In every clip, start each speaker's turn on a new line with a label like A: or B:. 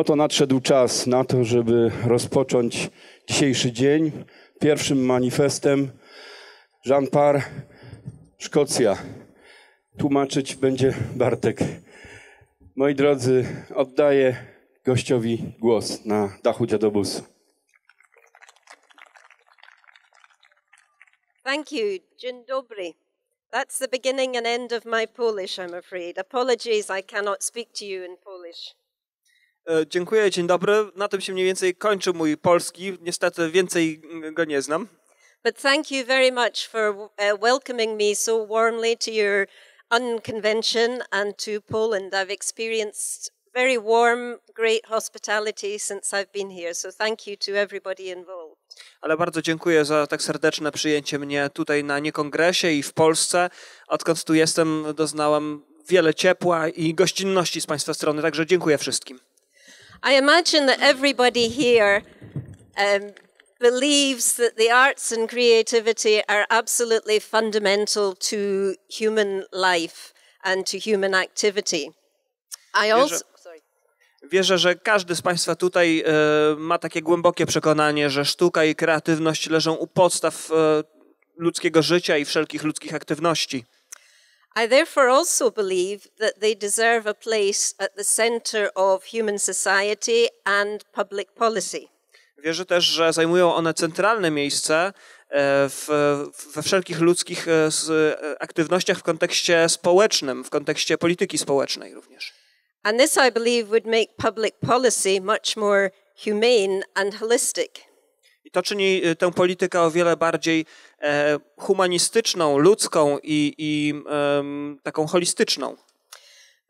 A: No to nadszedł czas na to, żeby rozpocząć dzisiejszy dzień pierwszym manifestem. Joann Parr, Szkocja. Tłumaczyć będzie Bartek. Moi drodzy, oddaję gościowi głos na dachu dziadobusu.
B: Thank you. Dzień dobry. That's the beginning and end of my Polish, I'm afraid. Apologies, I cannot speak to you in Polish.
C: Dziękuję, dzień dobry. Na tym się mniej więcej kończy mój polski. Niestety więcej go nie znam.
B: But thank you very much for welcoming me so warmly to your unconvention and to Poland. I've experienced very warm, great hospitality since I've been here. So thank you to everybody involved.
C: Ale bardzo dziękuję za tak serdeczne przyjęcie mnie tutaj na NieKongresie i w Polsce. Odkąd tu jestem, doznałam wiele ciepła i gościnności z Państwa strony, także dziękuję wszystkim.
B: I imagine that everybody here believes that the arts and creativity are absolutely fundamental to human life and to human activity.
C: Wierzę, że każdy z Państwa tutaj ma takie głębokie przekonanie, że sztuka i kreatywność leżą u podstaw ludzkiego życia i wszelkich ludzkich aktywności.
B: I therefore also believe that they deserve a place at the center of human society and public policy.
C: Wierzę też, że zajmują one centralne miejsce we wszelkich ludzkich aktywnościach w kontekście społecznym, w kontekście polityki społecznej również.
B: And this, I believe, would make public policy much more humane and holistic.
C: I to czyni tę politykę o wiele bardziej humanistyczną, ludzką i taką holistyczną.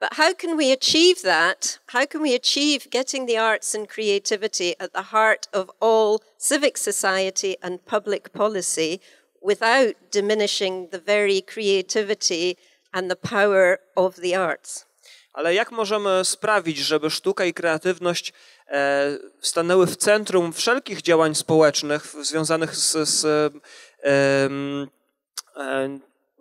B: But how can we achieve that? How can we achieve getting the arts and creativity at the heart of all civic society and public policy without diminishing the very creativity and the power of the arts?
C: Ale jak możemy sprawić, żeby sztuka i kreatywność stanęły w centrum wszelkich działań społecznych związanych z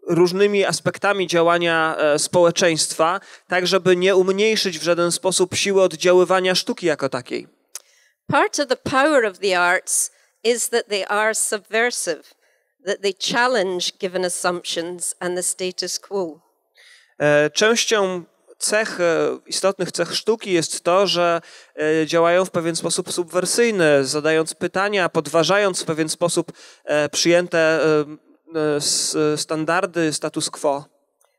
C: różnymi aspektami działania społeczeństwa, tak żeby nie umniejszyć w żaden sposób siły oddziaływania sztuki jako takiej?
B: Part of the power of the arts is that they are subversive, that they challenge given assumptions and the status quo.
C: Częścią istotnych cech sztuki jest to, że działają w pewien sposób subwersyjny, zadając pytania, podważając w pewien sposób przyjęte standardy, status quo.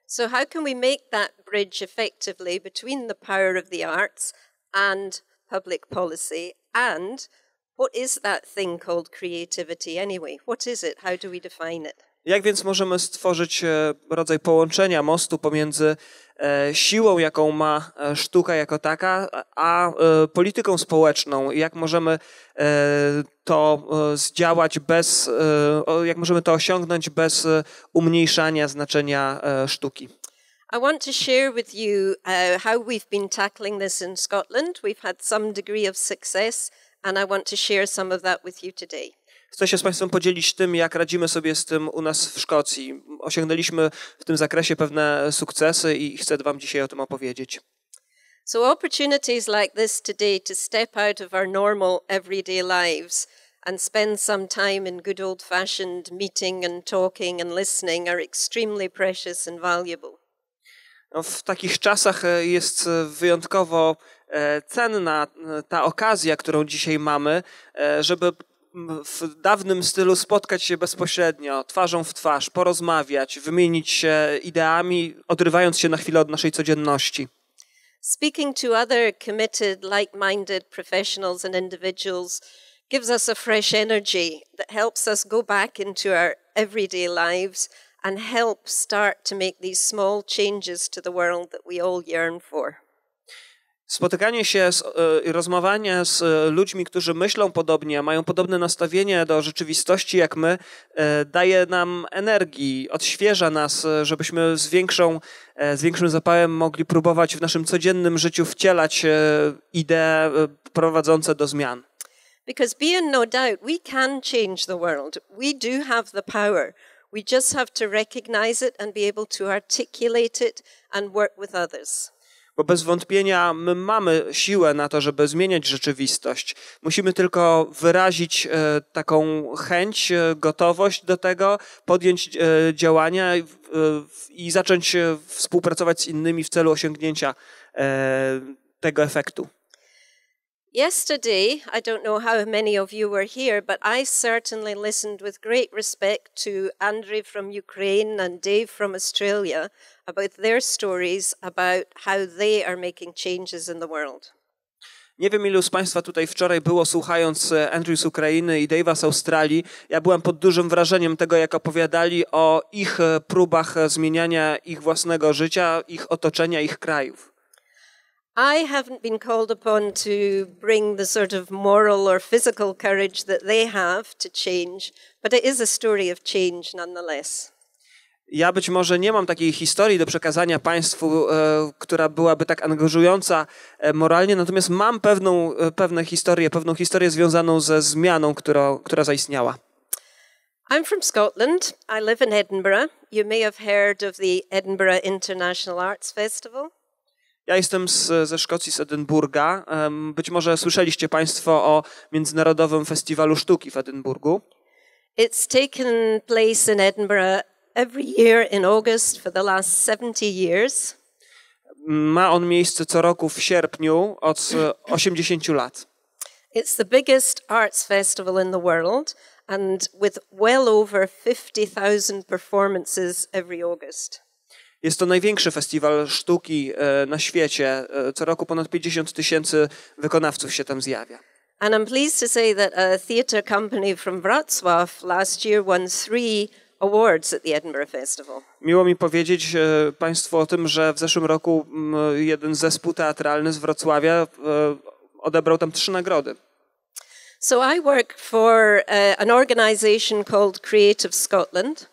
B: So how can we make that bridge effectively between the power of the arts and public policy? And what is that thing called creativity anyway? What is it? How do we define it?
C: Jak więc możemy stworzyć rodzaj połączenia, mostu pomiędzy siłą, jaką ma sztuka jako taka, a polityką społeczną? Jak możemy to zdziałać jak możemy to osiągnąć bez umniejszania znaczenia sztuki?
B: I want to share with you how we've been tackling this in Scotland. We've had some degree of success and I want to share some of that with you today.
C: Chcę się z Państwem podzielić tym, jak radzimy sobie z tym u nas w Szkocji. Osiągnęliśmy w tym zakresie pewne sukcesy i chcę Wam dzisiaj o tym opowiedzieć.
B: So opportunities like this today to step out of our normal everyday lives and spend some time in good old-fashioned meeting and talking and listening are extremely precious and valuable.
C: No, w takich czasach jest wyjątkowo cenna ta okazja, którą dzisiaj mamy, żeby w dawnym stylu spotkać się bezpośrednio, twarzą w twarz, porozmawiać, wymienić się ideami, odrywając się na chwilę od naszej codzienności.
B: Speaking to other committed, like-minded professionals and individuals gives us a fresh energy that helps us go back into our everyday lives and help start to make these small changes to the world that we all yearn for.
C: Spotykanie się, rozmawianie z ludźmi, którzy myślą podobnie, mają podobne nastawienie do rzeczywistości jak my, daje nam energii, odświeża nas, żebyśmy z większym zapałem mogli próbować w naszym codziennym życiu wcielać idee prowadzące do zmian.
B: Because be in no doubt, we can change the world. We do have the power. We just have to recognize it and be able to articulate it and work with others.
C: Bo bez wątpienia my mamy siłę na to, żeby zmieniać rzeczywistość. Musimy tylko wyrazić taką chęć, gotowość do tego, podjąć działania i zacząć współpracować z innymi w celu osiągnięcia tego efektu.
B: Yesterday, I don't know how many of you were here, but I certainly listened with great respect to Andrij from Ukraine and Dave from Australia about their stories about how they are making changes in the world.
C: Nie wiem, ilu z Państwa tutaj wczoraj było, słuchając Andrew z Ukrainy i Dave'a z Australii. Ja byłem pod dużym wrażeniem tego, jak opowiadali o ich próbach zmieniania ich własnego życia, ich otoczenia, ich krajów.
B: I haven't been called upon to bring the sort of moral or physical courage that they have to change, but it is a story of change nonetheless.
C: Ja być może nie mam takiej historii do przekazania Państwu, która byłaby tak angażująca moralnie, natomiast mam pewną historię związaną ze zmianą, która zaistniała.
B: I'm from Scotland. I live in Edinburgh. You may have heard of the Edinburgh International Arts Festival.
C: Ja jestem ze Szkocji, z Edynburga. Być może słyszeliście Państwo o Międzynarodowym Festiwalu Sztuki w Edynburgu.
B: It's taken place in Edinburgh every year in August for the last 70 years.
C: Ma on miejsce co roku w sierpniu od 80 lat.
B: It's the biggest arts festival in the world and with well over 50,000 performances every August.
C: Jest to największy festiwal sztuki na świecie. Co roku ponad 50 000 wykonawców się tam zjawia.
B: And I'm pleased to say that a theatre company from Wrocław last year won 3 awards at the Edinburgh Festival.
C: Miło mi powiedzieć Państwu o tym, że w zeszłym roku jeden zespół teatralny z Wrocławia odebrał tam 3 nagrody.
B: So I work for an organization called Creative Scotland.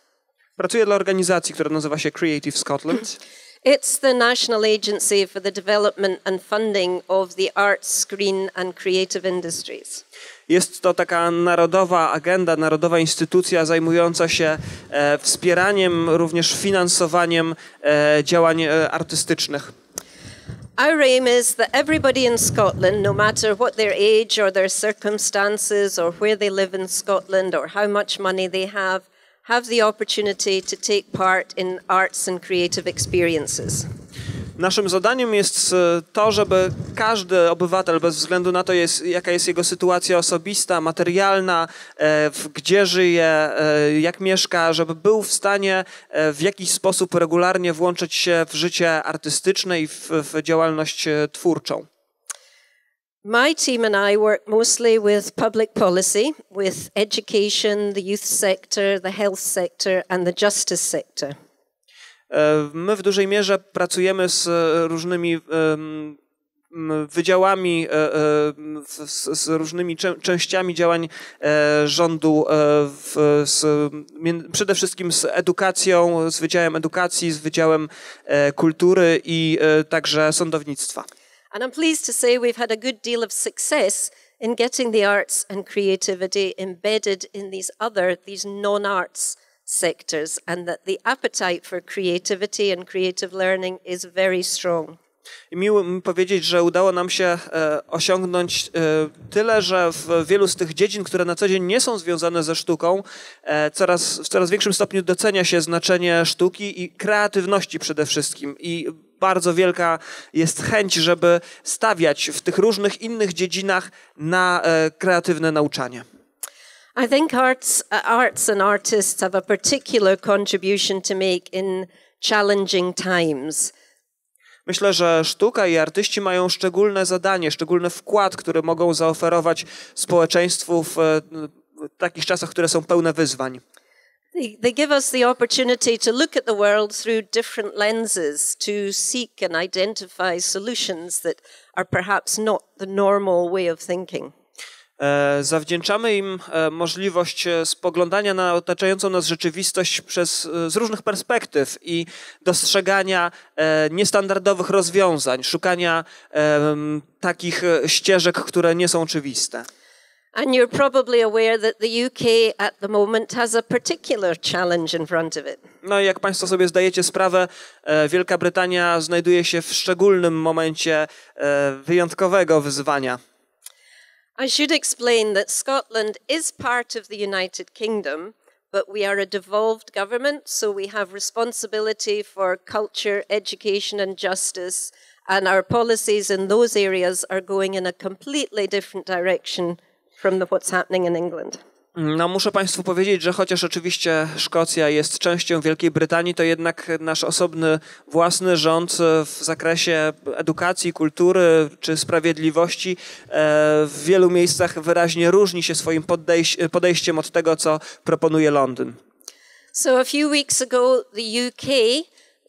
C: Pracuję dla organizacji, która nazywa się Creative Scotland.
B: It's the national agency for the development and funding of the arts, screen and creative industries.
C: Jest to taka narodowa agenda, narodowa instytucja zajmująca się wspieraniem, również finansowaniem działań artystycznych.
B: Our aim is that everybody in Scotland, no matter what their age or their circumstances or where they live in Scotland or how much money they have the opportunity to take part in arts and creative experiences.
C: Naszym zadaniem jest to, żeby każdy obywatel, bez względu na to, jaka jest jego sytuacja osobista, materialna, gdzie żyje, jak mieszka, żeby był w stanie w jakiś sposób regularnie włączyć się w życie artystyczne i w działalność twórczą.
B: My team and I work mostly with public policy, with education, the youth sector, the health sector and the justice sector.
C: My w dużej mierze pracujemy z różnymi wydziałami, z różnymi częściami działań rządu, przede wszystkim z edukacją, z Wydziałem Edukacji, z Wydziałem Kultury i także sądownictwa.
B: And I'm pleased to say we've had a good deal of success in getting the arts and creativity embedded in these non-arts sectors, and that the appetite for creativity and creative learning is very strong.
C: I miło mi powiedzieć, że udało nam się osiągnąć tyle, że w wielu z tych dziedzin, które na co dzień nie są związane ze sztuką, w coraz większym stopniu docenia się znaczenie sztuki i kreatywności przede wszystkim. I bardzo wielka jest chęć, żeby stawiać w tych różnych innych dziedzinach na kreatywne nauczanie.
B: I think arts and artists have a particular contribution to make in challenging times.
C: Myślę, że sztuka i artyści mają szczególne zadanie, szczególny wkład, który mogą zaoferować społeczeństwu w takich czasach, które są pełne wyzwań.
B: They give us the opportunity to look at the world through different lenses, to seek and identify solutions that are perhaps not the normal way of thinking.
C: Zawdzięczamy im możliwość spoglądania na otaczającą nas rzeczywistość z różnych perspektyw i dostrzegania niestandardowych rozwiązań, szukania takich ścieżek, które nie są oczywiste.
B: And you're probably aware that the UK at the moment has a particular challenge in front of it.
C: No i jak Państwo sobie zdajecie sprawę, Wielka Brytania znajduje się w szczególnym momencie wyjątkowego wyzwania.
B: I should explain that Scotland is part of the United Kingdom, but we are a devolved government, so we have responsibility for culture, education and justice, and our policies in those areas are going in a completely different direction from what's happening in England.
C: No, muszę Państwu powiedzieć, że chociaż oczywiście Szkocja jest częścią Wielkiej Brytanii, to jednak nasz osobny, własny rząd w zakresie edukacji, kultury czy sprawiedliwości w wielu miejscach wyraźnie różni się swoim podejściem od tego, co proponuje Londyn.
B: So a few weeks ago, the UK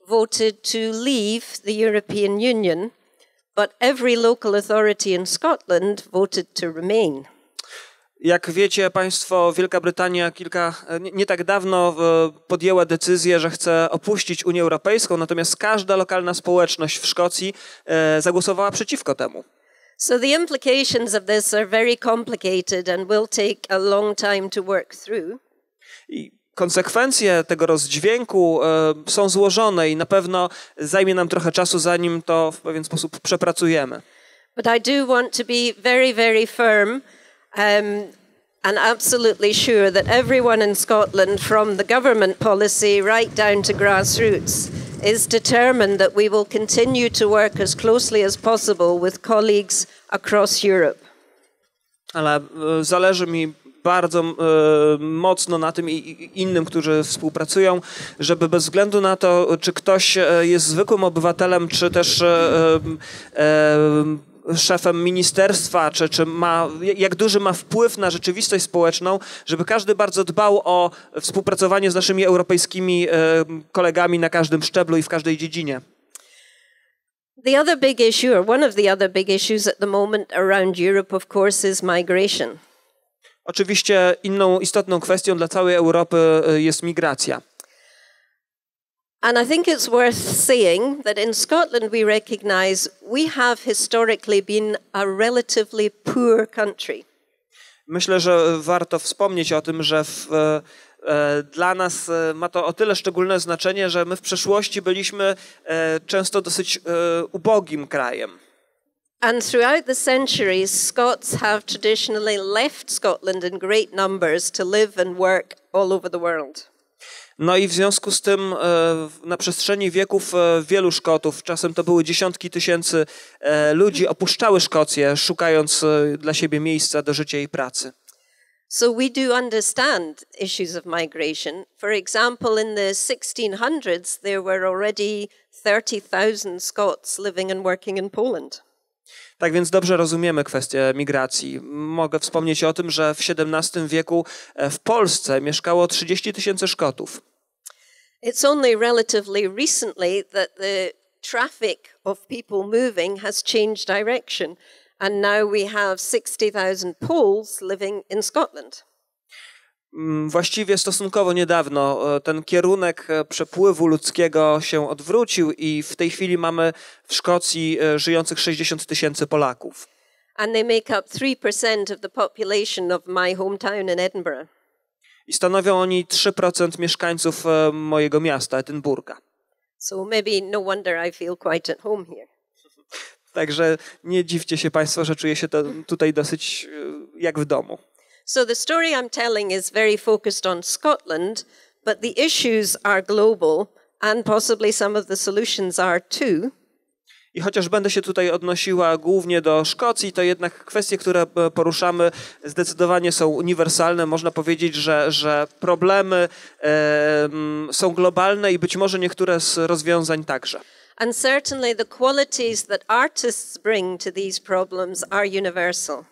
B: voted to leave the European Union, but every local authority in Scotland voted to remain.
C: Jak wiecie Państwo, Wielka Brytania nie tak dawno podjęła decyzję, że chce opuścić Unię Europejską, natomiast każda lokalna społeczność w Szkocji zagłosowała przeciwko temu.
B: So the implications of this are very complicated and will take a long time to work through.
C: I konsekwencje tego rozdźwięku są złożone i na pewno zajmie nam trochę czasu, zanim to w pewien sposób przepracujemy.
B: But I do want to be very, very firm and absolutely sure that everyone in Scotland, from the government policy right down to grassroots, is determined that we will continue to work as closely as possible with colleagues across Europe.
C: Ale zależy mi bardzo mocno na tym i innym, którzy współpracują, żeby bez względu na to, czy ktoś jest zwykłym obywatelem, czy też szefem ministerstwa, czy jak duży ma wpływ na rzeczywistość społeczną, żeby każdy bardzo dbał o współpracowanie z naszymi europejskimi kolegami na każdym szczeblu i w każdej dziedzinie.
B: The other big issue, or one of the other big issues at the moment around Europe, of course, is migration.
C: Oczywiście inną istotną kwestią dla całej Europy jest migracja.
B: And I think it's worth saying that in Scotland we recognise we have historically been a relatively poor country.
C: Myślę, że warto wspomnieć o tym, że dla nas ma to o tyle szczególne znaczenie, że my w przeszłości byliśmy często dosyć ubogim krajem.
B: And throughout the centuries, Scots have traditionally left Scotland in great numbers to live and work all over the world.
C: No i w związku z tym na przestrzeni wieków wielu Szkotów, czasem to były dziesiątki tysięcy ludzi, opuszczały Szkocję, szukając dla siebie miejsca do życia i pracy.
B: So we do understand issues of migration. For example, in the 1600s, there were already 30,000 Scots living and working in Poland.
C: Tak więc dobrze rozumiemy kwestię migracji. Mogę wspomnieć o tym, że w XVII wieku w Polsce mieszkało 30 000 Szkotów.
B: It's only relatively recently that the traffic of people moving has changed direction, and now we have 60,000 Poles living in Scotland.
C: Właściwie stosunkowo niedawno ten kierunek przepływu ludzkiego się odwrócił i w tej chwili mamy w Szkocji żyjących 60 000 Polaków.
B: And they make up 3% of the population of my hometown in Edinburgh.
C: I stanowią oni 3% mieszkańców mojego miasta, Edynburga.
B: So maybe no wonder I feel quite at home here.
C: Także nie dziwcie się Państwo, że czuję się tutaj dosyć jak w domu.
B: So the story I'm telling is very focused on Scotland, but the issues are global and possibly some of the solutions are too.
C: I chociaż będę się tutaj odnosiła głównie do Szkocji, to jednak kwestie, które poruszamy, zdecydowanie są uniwersalne. Można powiedzieć, że problemy są globalne i być może niektóre z rozwiązań także.
B: And certainly the qualities that artists bring to these problems are universal.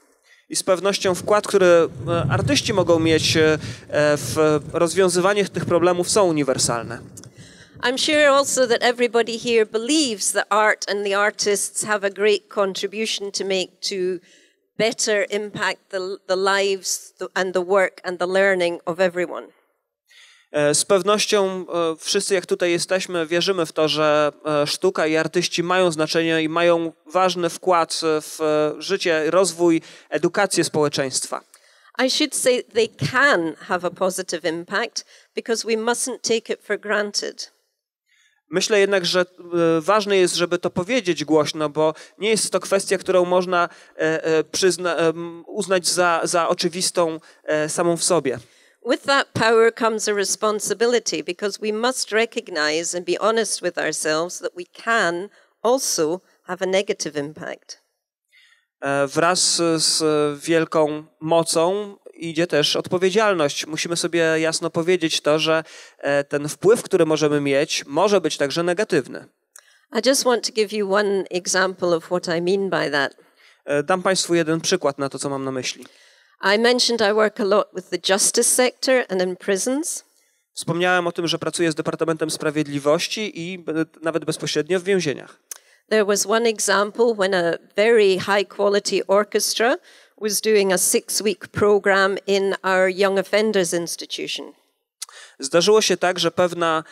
C: I z pewnością wkład, który artyści mogą mieć w rozwiązywanie tych problemów, są uniwersalne.
B: I'm sure also that everybody here believes that art and the artists have a great contribution to make to better impact the lives and the work and the learning of everyone.
C: Z pewnością wszyscy, jak tutaj jesteśmy, wierzymy w to, że sztuka i artyści mają znaczenie i mają ważny wkład w życie, rozwój, edukację społeczeństwa.
B: I should say they can have a positive impact because we mustn't take it for granted.
C: Myślę jednak, że ważne jest, żeby to powiedzieć głośno, bo nie jest to kwestia, którą można uznać za oczywistą samą w sobie.
B: With that power comes a responsibility because we must recognize and be honest with ourselves that we can also have a negative impact.
C: Wraz z wielką mocą idzie też odpowiedzialność. Musimy sobie jasno powiedzieć to, że ten wpływ, który możemy mieć, może być także negatywny.
B: I just want to give you one example of what I mean by that.
C: Dam Państwu jeden przykład na to, co mam na myśli.
B: I mentioned I work a lot with the justice sector and in prisons.
C: Wspomniałem o tym, że pracuję z Departamentem Sprawiedliwości i nawet bezpośrednio w więzieniach.
B: There was one example when a very high quality orchestra was doing a 6-week program in our Young Offenders Institution.
C: Zdarzyło się tak, że pewna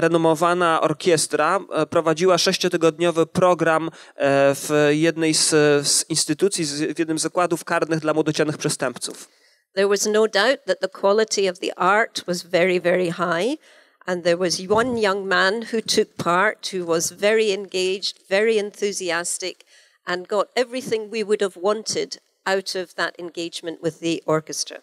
C: renomowana orkiestra prowadziła 6-tygodniowy program w jednej z instytucji, w jednym z zakładów karnych dla młodocianych przestępców.
B: There was no doubt that the quality of the art was very, very high. And there was one young man who took part, who was very engaged, very enthusiastic, and got everything we would have wanted out of that engagement with the orchestra.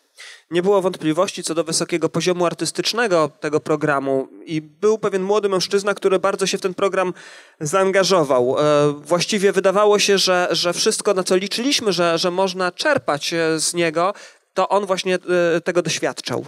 C: Nie było wątpliwości co do wysokiego poziomu artystycznego tego programu i był pewien młody mężczyzna, który bardzo się w ten program zaangażował. Właściwie wydawało się, że wszystko, na co liczyliśmy, że można czerpać z niego, to on właśnie tego doświadczał.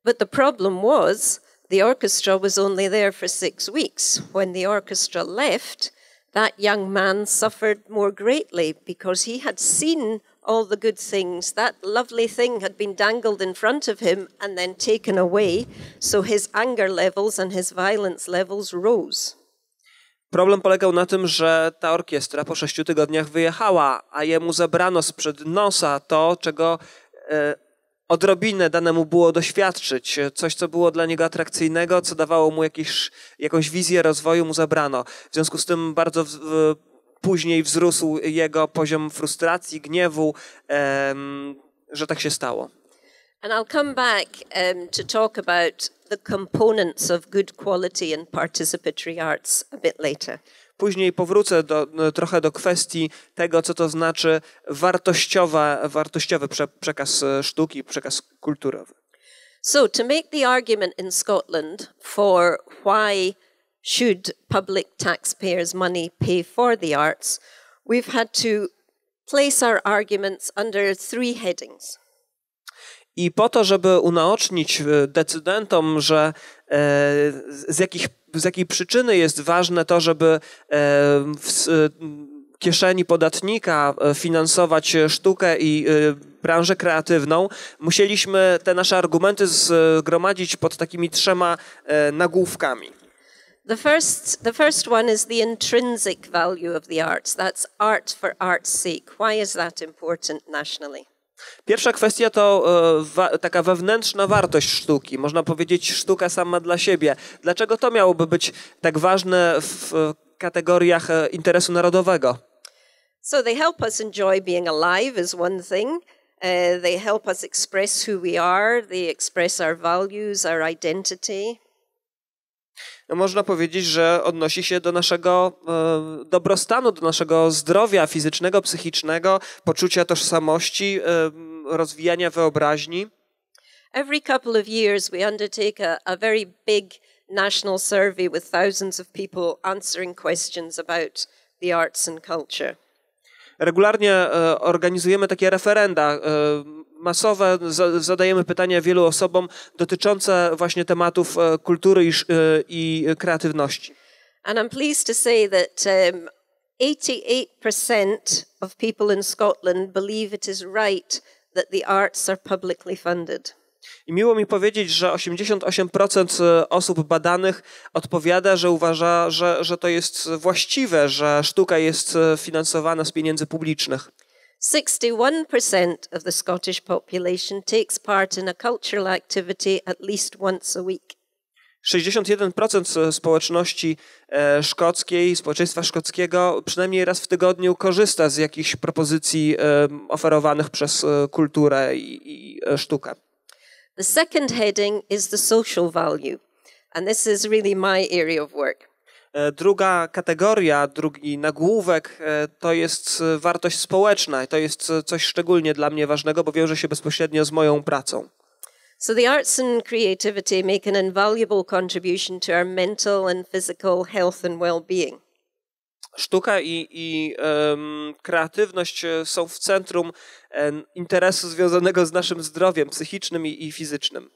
B: But the problem was the orchestra was only there for 6 weeks. When the orchestra left, that young man suffered more greatly because he had seen all the good things. That lovely thing had been dangled in front of him and then taken away, so his anger levels and his violence levels rose.
C: Problem polegał na tym, że ta orkiestra po 6 tygodniach wyjechała, a jemu zabrano sprzed nosa to, czego odrobinę danemu było doświadczyć. Coś, co było dla niego atrakcyjnego, co dawało mu jakąś wizję rozwoju, mu zabrano. W związku z tym bardzo później wzrósł jego poziom frustracji, gniewu, że tak się stało.
B: And I'll come back to talk about the components of good quality and participatory arts a bit later.
C: Później powrócę trochę do kwestii tego, co to znaczy wartościowy przekaz sztuki, przekaz kulturowy.
B: So to make the argument in Scotland for why should public taxpayers' money pay for the arts, we've had to place our arguments under 3 headings.
C: I po to, żeby unaocznić decydentom, że z jakiej przyczyny jest ważne to, żeby w kieszeni podatnika finansować sztukę i branżę kreatywną, musieliśmy te nasze argumenty zgromadzić pod takimi 3 nagłówkami.
B: The first one is the intrinsic value of the arts. That's art for art's sake. Why is that important nationally?
C: Pierwsza kwestia to taka wewnętrzna wartość sztuki. Można powiedzieć sztuka sama dla siebie. Dlaczego to miałoby być tak ważne w kategoriach interesu narodowego?
B: So they help us enjoy being alive is one thing. They help us express who we are. They express our values, our identity.
C: No, można powiedzieć, że odnosi się do naszego dobrostanu, do naszego zdrowia fizycznego, psychicznego, poczucia tożsamości, rozwijania wyobraźni.
B: Every couple of years we undertake a very big national survey with thousands of people answering questions about the arts and culture.
C: Regularnie organizujemy takie referenda masowe, zadajemy pytania wielu osobom dotyczące właśnie tematów kultury i kreatywności.
B: And I'm pleased to say that 88% of people in Scotland believe it is right that the arts are publicly funded.
C: I miło mi powiedzieć, że 88% osób badanych odpowiada, że uważa, że to jest właściwe, że sztuka jest finansowana z pieniędzy publicznych.
B: 61% of the Scottish population takes part in a cultural activity at least once a week.
C: 61% społeczności szkockiej, społeczeństwa szkockiego przynajmniej raz w tygodniu korzysta z jakichś propozycji oferowanych przez kulturę i sztukę.
B: The second heading is the social value, and this is really my area of work.
C: Druga kategoria, drugi nagłówek to jest wartość społeczna. To jest coś szczególnie dla mnie ważnego, bo wiąże się bezpośrednio z moją pracą.
B: So the arts and creativity make an invaluable contribution to our mental and physical health and well-being.
C: Sztuka i kreatywność są w centrum interesu związanego z naszym zdrowiem psychicznym i fizycznym.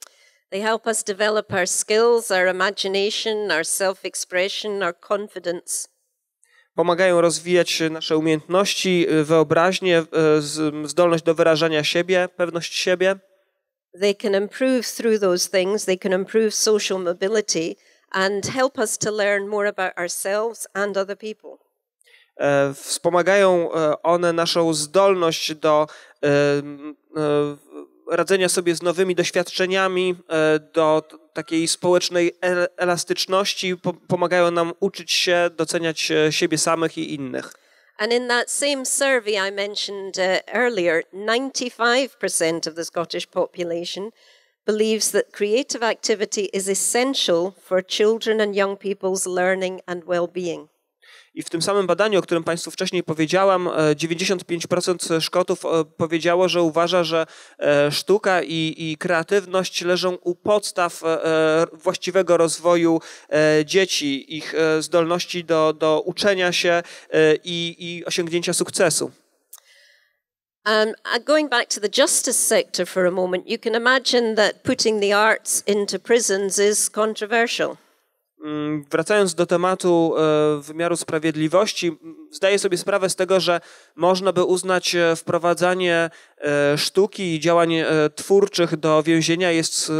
B: They help us develop our skills, our imagination, our self-expression, our confidence.
C: Pomagają rozwijać nasze umiejętności, wyobraźnię, zdolność do wyrażania siebie, pewność siebie.
B: They can improve through those things. They can improve social mobility and help us to learn more about ourselves and other people.
C: Wspomagają one naszą zdolność do radzenia sobie z nowymi doświadczeniami, do takiej społecznej elastyczności, pomagają nam uczyć się, doceniać siebie samych i innych.
B: And in that same survey I mentioned earlier, 95% of the Scottish population believes that creative activity is essential for children and young people's learning and well-being.
C: I w tym samym badaniu, o którym Państwu wcześniej powiedziałam, 95% Szkotów powiedziało, że uważa, że sztuka i kreatywność leżą u podstaw właściwego rozwoju dzieci, ich zdolności do uczenia się i osiągnięcia sukcesu.
B: Going back to the justice sector for a moment, you can imagine that putting the arts into prisons is controversial.
C: Wracając do tematu wymiaru sprawiedliwości, zdaję sobie sprawę z tego, że można by uznać wprowadzanie sztuki i działań twórczych do więzienia jest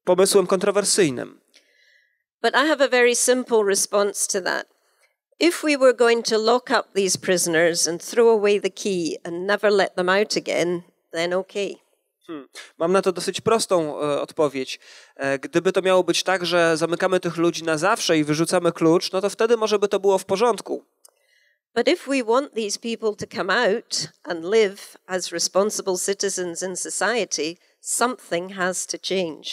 C: pomysłem kontrowersyjnym.
B: But I have a very simple response to that. If we were going to lock up these prisoners and throw away the key and never let them out again, then okay.
C: Mam na to dosyć prostą odpowiedź. Gdyby to miało być tak, że zamykamy tych ludzi na zawsze i wyrzucamy klucz, no to wtedy może by to było w porządku.
B: But if we want these people to come out and live as responsible citizens in society, something has to change.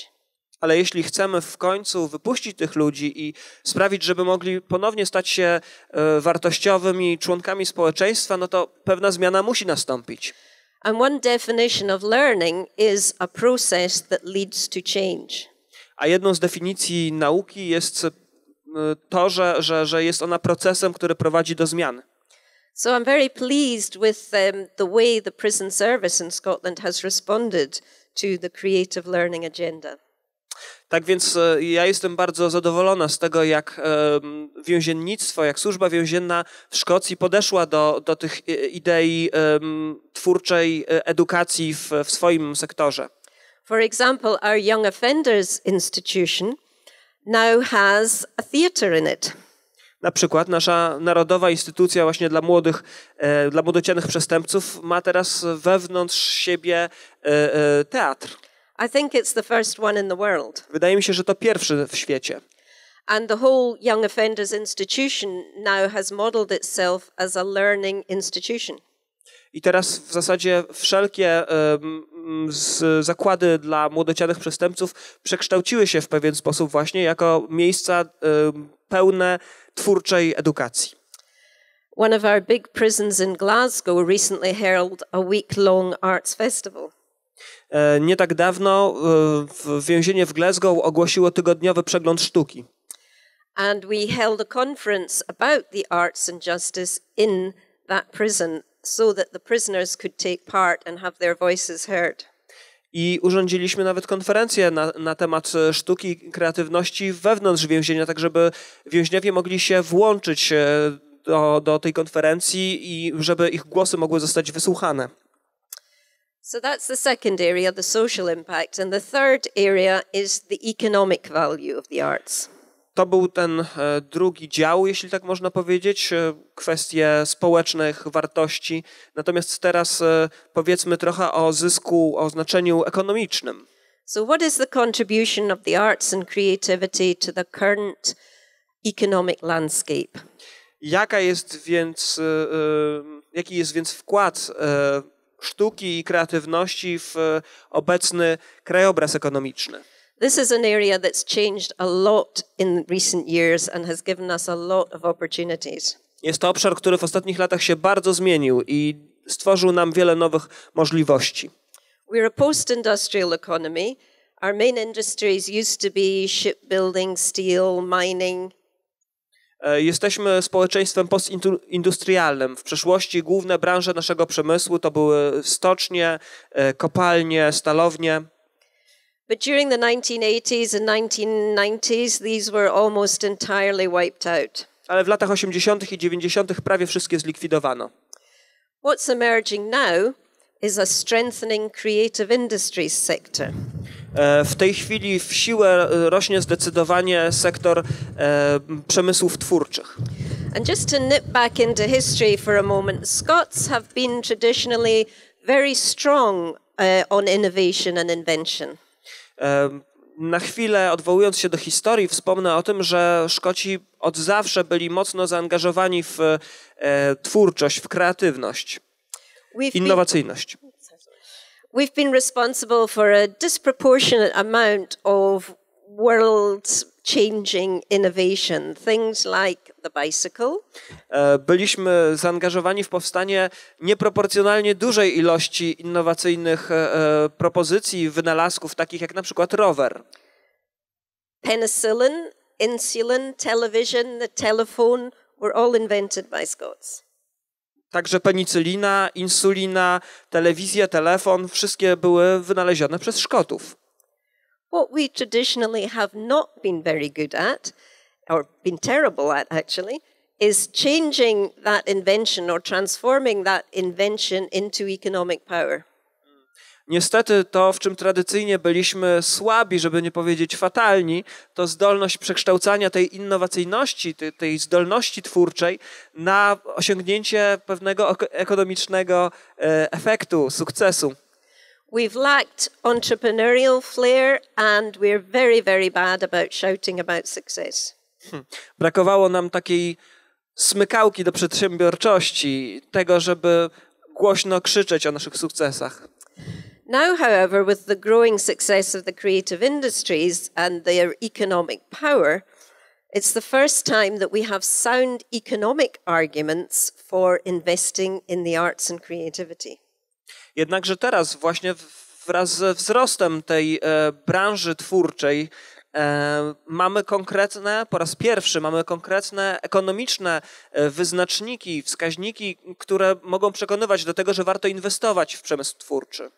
C: Ale jeśli chcemy w końcu wypuścić tych ludzi i sprawić, żeby mogli ponownie stać się wartościowymi członkami społeczeństwa, no to pewna zmiana musi nastąpić.
B: And one definition of learning is a process that leads to change.
C: A jedną z definicji nauki jest to, że jest ona procesem, który prowadzi do zmian.
B: So I'm very pleased with the way the prison service in Scotland has responded to the creative learning agenda.
C: Tak więc ja jestem bardzo zadowolona z tego, jak więziennictwo, jak służba więzienna w Szkocji podeszła do tych idei twórczej edukacji w swoim sektorze.
B: For example, our Young Offenders Institution now has a theatre in it.
C: Na przykład nasza narodowa instytucja właśnie dla młodocianych przestępców ma teraz wewnątrz siebie teatr.
B: I think it's the first one in the world.
C: Wydaje mi się, że to pierwszy w świecie.
B: And the whole Young Offenders Institution now has modeled itself as a learning institution.
C: I teraz w zasadzie wszelkie zakłady dla młodocianych przestępców przekształciły się w pewien sposób właśnie jako miejsca pełne twórczej edukacji.
B: One of our big prisons in Glasgow recently held a week-long arts festival.
C: Nie tak dawno więzienie w Glasgow ogłosiło tygodniowy przegląd sztuki.
B: And we held a conference about the arts and justice in that prison so that the prisoners could take part and have their voices heard.
C: I urządziliśmy nawet konferencję na temat sztuki i kreatywności wewnątrz więzienia, tak żeby więźniowie mogli się włączyć do tej konferencji i żeby ich głosy mogły zostać wysłuchane.
B: So that's the second area, the social impact. And the third area is the economic value of the arts.
C: To był ten drugi dział, jeśli tak można powiedzieć, kwestie społecznych wartości. Natomiast teraz powiedzmy trochę o zysku, o znaczeniu ekonomicznym.
B: So what is the contribution of the arts and creativity to the current economic landscape?
C: Jaki jest więc wkład sztuki i kreatywności w obecny krajobraz ekonomiczny?
B: This is an area that's changed a lot in recent years and has given us a lot of opportunities.
C: Jest to obszar, który w ostatnich latach się bardzo zmienił i stworzył nam wiele nowych możliwości.
B: We're a post-industrial economy. Our main industries used to be shipbuilding, steel, mining.
C: Jesteśmy społeczeństwem postindustrialnym. W przeszłości główne branże naszego przemysłu to były stocznie, kopalnie, stalownie.
B: But during the 1980s and 1990s, these were almost entirely wiped out.
C: Ale w latach 80. i 90. prawie wszystkie zlikwidowano.
B: What's emerging now is a strengthening creative industries sector.
C: W tej chwili w siłę rośnie zdecydowanie sektor przemysłów twórczych.
B: And just to nip back into history for a moment, Scots have been traditionally very strong on innovation and invention.
C: Na chwilę, odwołując się do historii, wspomnę o tym, że Szkoci od zawsze byli mocno zaangażowani w twórczość, w kreatywność, innowacyjność.
B: We've been responsible for a disproportionate amount of world-changing innovation, things like the bicycle.
C: Byliśmy zaangażowani w powstanie nieproporcjonalnie dużej ilości innowacyjnych propozycji, wynalazków, takich jak na przykład rower.
B: Penicillin, insulin, television, the telephone were all invented by Scots.
C: Także penicylina, insulina, telewizja, telefon, wszystkie były wynalezione przez Szkotów.
B: What we traditionally have not been very good at, or been terrible at actually, is changing that invention or transforming that invention into economic power.
C: Niestety to, w czym tradycyjnie byliśmy słabi, żeby nie powiedzieć fatalni, to zdolność przekształcania tej innowacyjności, tej zdolności twórczej na osiągnięcie pewnego ekonomicznego efektu, sukcesu.
B: We've lacked entrepreneurial flair and we're very, very bad about shouting about success.
C: Brakowało nam takiej smykałki do przedsiębiorczości, tego, żeby głośno krzyczeć o naszych sukcesach.
B: Now, however, with the growing success of the creative industries and their economic power, it's the first time that we have sound economic arguments for investing in the arts and creativity.
C: Jednakże teraz właśnie wraz ze wzrostem tej branży twórczej mamy konkretne, po raz pierwszy mamy konkretne ekonomiczne wyznaczniki, wskaźniki, które mogą przekonywać do tego, że warto inwestować w przemysł twórczy.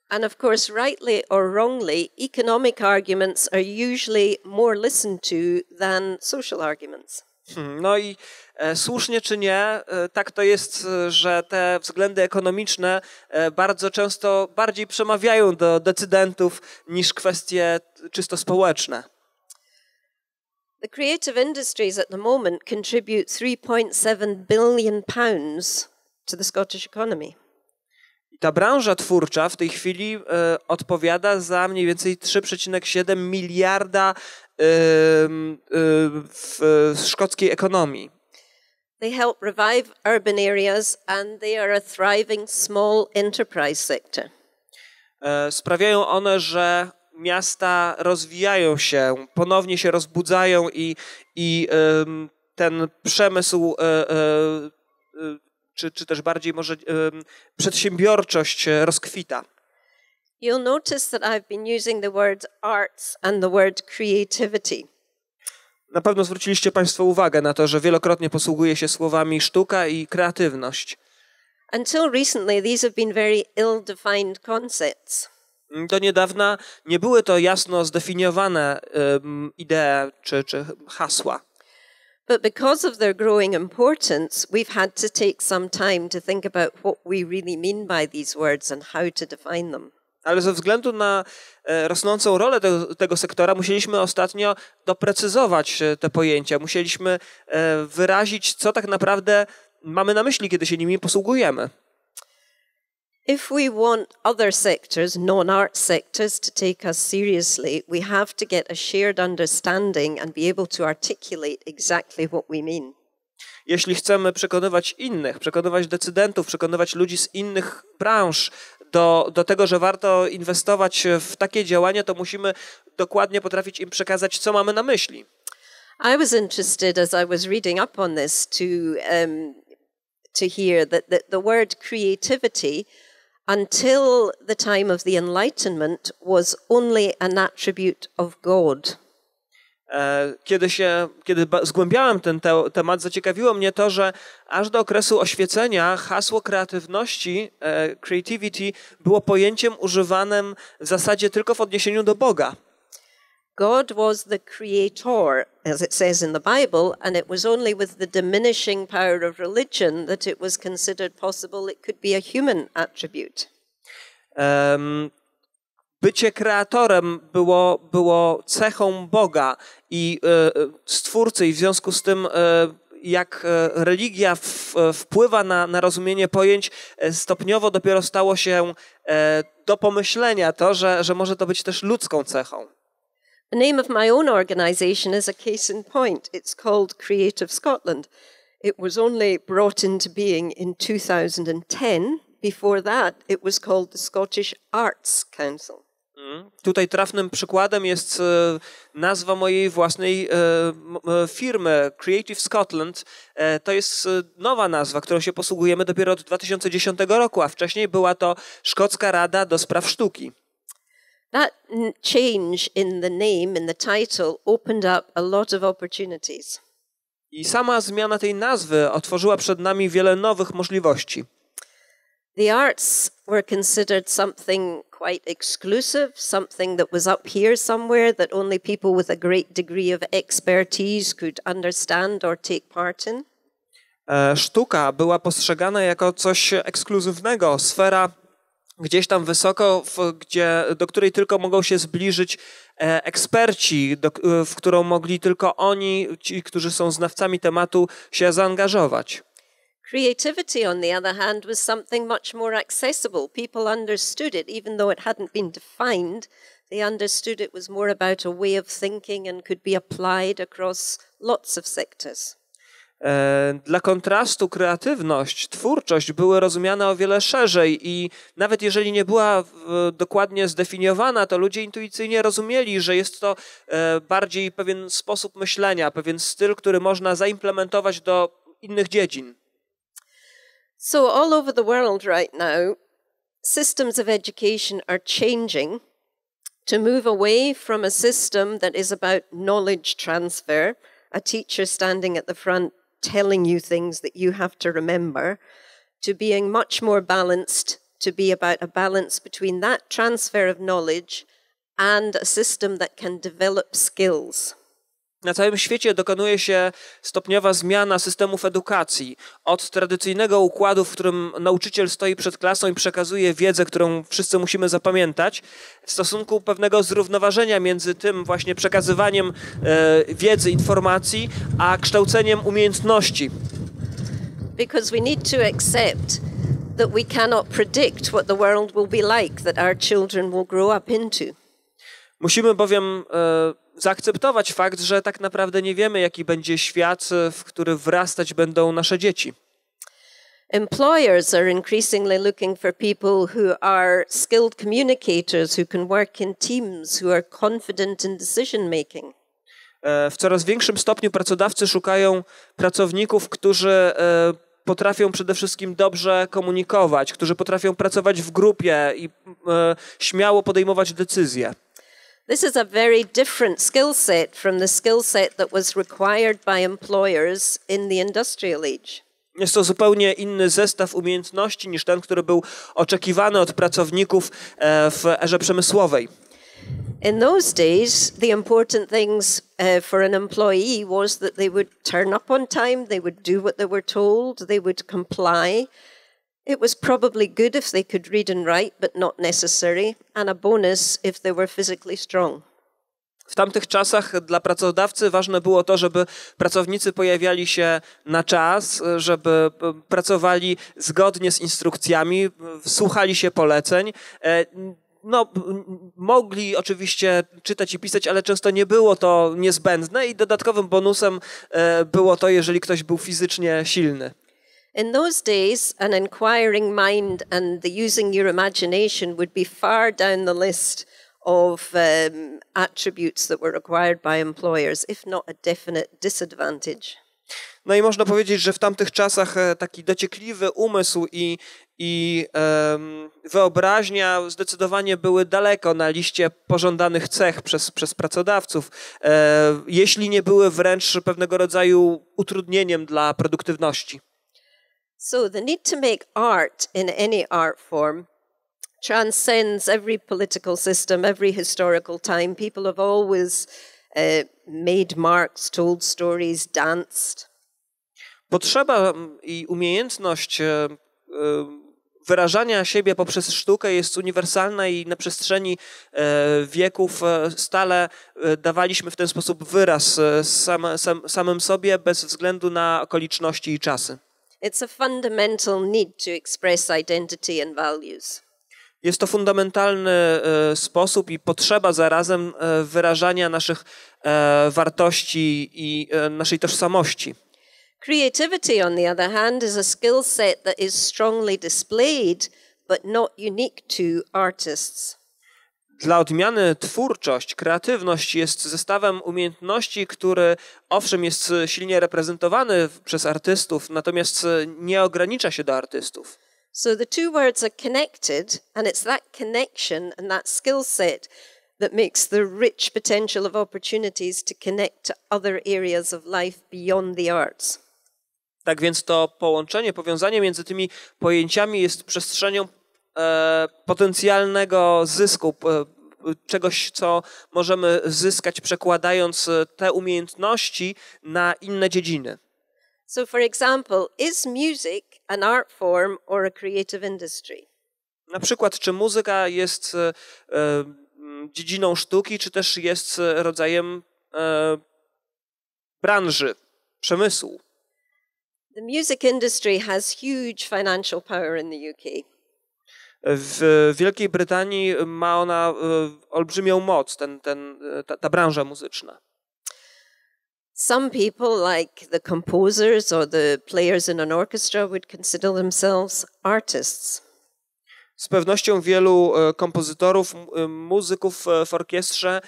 B: And of course, rightly or wrongly, economic arguments are usually more listened to than social arguments.
C: No i słusznie czy nie, tak to jest, że te względy ekonomiczne bardzo często bardziej przemawiają do decydentów niż kwestie czysto społeczne.
B: The creative industries at the moment contribute £3.7 billion to the Scottish economy.
C: I ta branża twórcza w tej chwili odpowiada za mniej więcej 3,7 miliarda w szkockiej ekonomii.
B: They help revive urban areas and they are a thriving small enterprise sector.
C: Sprawiają one, że miasta rozwijają się, ponownie się rozbudzają i ten przemysł czy też bardziej może przedsiębiorczość rozkwita.
B: You'll notice that I've been using the word arts and the word creativity.
C: Na pewno zwróciliście Państwo uwagę na to, że wielokrotnie posługuje się słowami sztuka i kreatywność.
B: Until recently, these have been very ill-defined concepts.
C: Do niedawna nie były to jasno zdefiniowane idee czy hasła.
B: But because of their growing importance, we've had to take some time to think about what we really mean by these words and how to define them.
C: Ale ze względu na rosnącą rolę tego sektora musieliśmy ostatnio doprecyzować te pojęcia. Musieliśmy wyrazić, co tak naprawdę mamy na myśli, kiedy się nimi posługujemy.
B: If we want other sectors, non-art sectors, to take us seriously, we have to get a shared understanding and be able to articulate exactly what we mean.
C: Jeśli chcemy przekonywać innych, przekonywać decydentów, przekonywać ludzi z innych branż do tego, że warto inwestować w takie działania, to musimy dokładnie potrafić im przekazać, co mamy na myśli.
B: I was interested as I was reading up on this to hear that the word creativity until the time of the Enlightenment was only an attribute of God.
C: Kiedy zgłębiałem ten temat, zaciekawiło mnie to, że aż do okresu oświecenia hasło kreatywności, creativity, było pojęciem używanym w zasadzie tylko w odniesieniu do Boga.
B: God was the creator, as it says in the Bible, and it was only with the diminishing power of religion that it was considered possible it could be a human attribute.
C: Bycie kreatorem było cechą Boga i Stwórcy, i w związku z tym, jak religia wpływa na rozumienie pojęć, stopniowo dopiero stało się do pomyślenia to, że może to być też ludzką cechą.
B: The name of my own organization is a case in point. It's called Creative Scotland. It was only brought into being in 2010. Before that, it was called the Scottish Arts Council.
C: Tutaj trafnym przykładem jest nazwa mojej własnej firmy, Creative Scotland. To jest nowa nazwa, którą się posługujemy dopiero od 2010 roku, a wcześniej była to Szkocka Rada do Spraw Sztuki.
B: That change in the name, in the title, opened up a lot of opportunities.
C: I sama zmiana tej nazwy otworzyła przed nami wiele nowych możliwości.
B: The arts were considered something quite exclusive, something that was up here somewhere that only people with a great degree of expertise could understand or take part in.
C: Sztuka była postrzegana jako coś ekskluzywnego, sfera gdzieś tam wysoko, do której tylko mogą się zbliżyć eksperci, w którą mogli tylko oni, ci, którzy są znawcami tematu, się zaangażować.
B: Creativity, on the other hand, was something much more accessible. People understood it, even though it hadn't been defined. They understood it was more about a way of thinking and could be applied across lots of sectors.
C: Dla kontrastu kreatywność, twórczość były rozumiane o wiele szerzej i nawet jeżeli nie była dokładnie zdefiniowana, to ludzie intuicyjnie rozumieli, że jest to bardziej pewien sposób myślenia, pewien styl, który można zaimplementować do innych dziedzin.
B: So all over the world right now, systems of education are changing to move away from a system that is about knowledge transfer, a teacher standing at the front telling you things that you have to remember, to being much more balanced, to be about a balance between that transfer of knowledge and a system that can develop skills.
C: Na całym świecie dokonuje się stopniowa zmiana systemów edukacji. Od tradycyjnego układu, w którym nauczyciel stoi przed klasą i przekazuje wiedzę, którą wszyscy musimy zapamiętać, w stosunku pewnego zrównoważenia między tym właśnie przekazywaniem wiedzy, informacji, a kształceniem umiejętności.
B: Because we need to accept that we cannot predict what the world will be like that our children will grow up into.
C: Musimy bowiem zaakceptować fakt, że tak naprawdę nie wiemy, jaki będzie świat, w który wrastać będą nasze dzieci.
B: Employers are increasingly looking for people who are skilled communicators, who can work in teams, who are confident in decision making.
C: W coraz większym stopniu pracodawcy szukają pracowników, którzy potrafią przede wszystkim dobrze komunikować, którzy potrafią pracować w grupie i śmiało podejmować decyzje.
B: This is a very different skill set from the skill set that was required by employers in the industrial age.
C: Jest to zupełnie inny zestaw umiejętności niż ten, który był oczekiwany od pracowników w erze przemysłowej.
B: In those days, the important things for an employee was that they would turn up on time, they would do what they were told, they would comply. It was probably good if they could read and write, but not necessary, and a bonus if they were physically strong.
C: W tamtych czasach dla pracodawcy ważne było to, żeby pracownicy pojawiali się na czas, żeby pracowali zgodnie z instrukcjami, słuchali się poleceń. No, mogli oczywiście czytać i pisać, ale często nie było to niezbędne i dodatkowym bonusem było to, jeżeli ktoś był fizycznie silny.
B: In those days, an inquiring mind and the using your imagination would be far down the list of attributes that were required by employers, if not a definite disadvantage.
C: No i można powiedzieć, że w tamtych czasach taki dociekliwy umysł i wyobraźnia zdecydowanie były daleko na liście pożądanych cech przez pracodawców, jeśli nie były wręcz pewnego rodzaju utrudnieniem dla produktywności.
B: So the need to make art in any art form transcends every political system, every historical time. People have always made marks, told stories, danced.
C: Potrzeba i umiejętność wyrażania siebie poprzez sztukę jest uniwersalna i na przestrzeni wieków stale dawaliśmy w ten sposób wyraz samym sobie bez względu na okoliczności i czasy.
B: It's a fundamental need to express identity and values.
C: Jest to fundamentalny sposób i potrzeba zarazem wyrażania naszych wartości i naszej tożsamości.
B: Creativity, on the other hand, is a skill set that is strongly displayed, but not unique to artists.
C: Dla odmiany twórczość, kreatywność jest zestawem umiejętności, który owszem jest silnie reprezentowany przez artystów, natomiast nie ogranicza się do artystów.
B: So the two words are connected, and it's that connection and that skill set that makes the rich potential of opportunities to connect to other areas of life beyond the arts.
C: Tak więc to powiązanie między tymi pojęciami jest przestrzenią potencjalnego zysku, czegoś, co możemy zyskać, przekładając te umiejętności na inne dziedziny.
B: So, for example, is music an art form or a creative industry?
C: Na przykład, czy muzyka jest dziedziną sztuki, czy też jest rodzajem branży, przemysłu?
B: The music industry has huge financial power in the UK.
C: W Wielkiej Brytanii ma ona olbrzymią moc, ta branża muzyczna.
B: Some people, like the composers or the players in an orchestra, would consider themselves artists.
C: Z pewnością wielu kompozytorów, muzyków w orkiestrze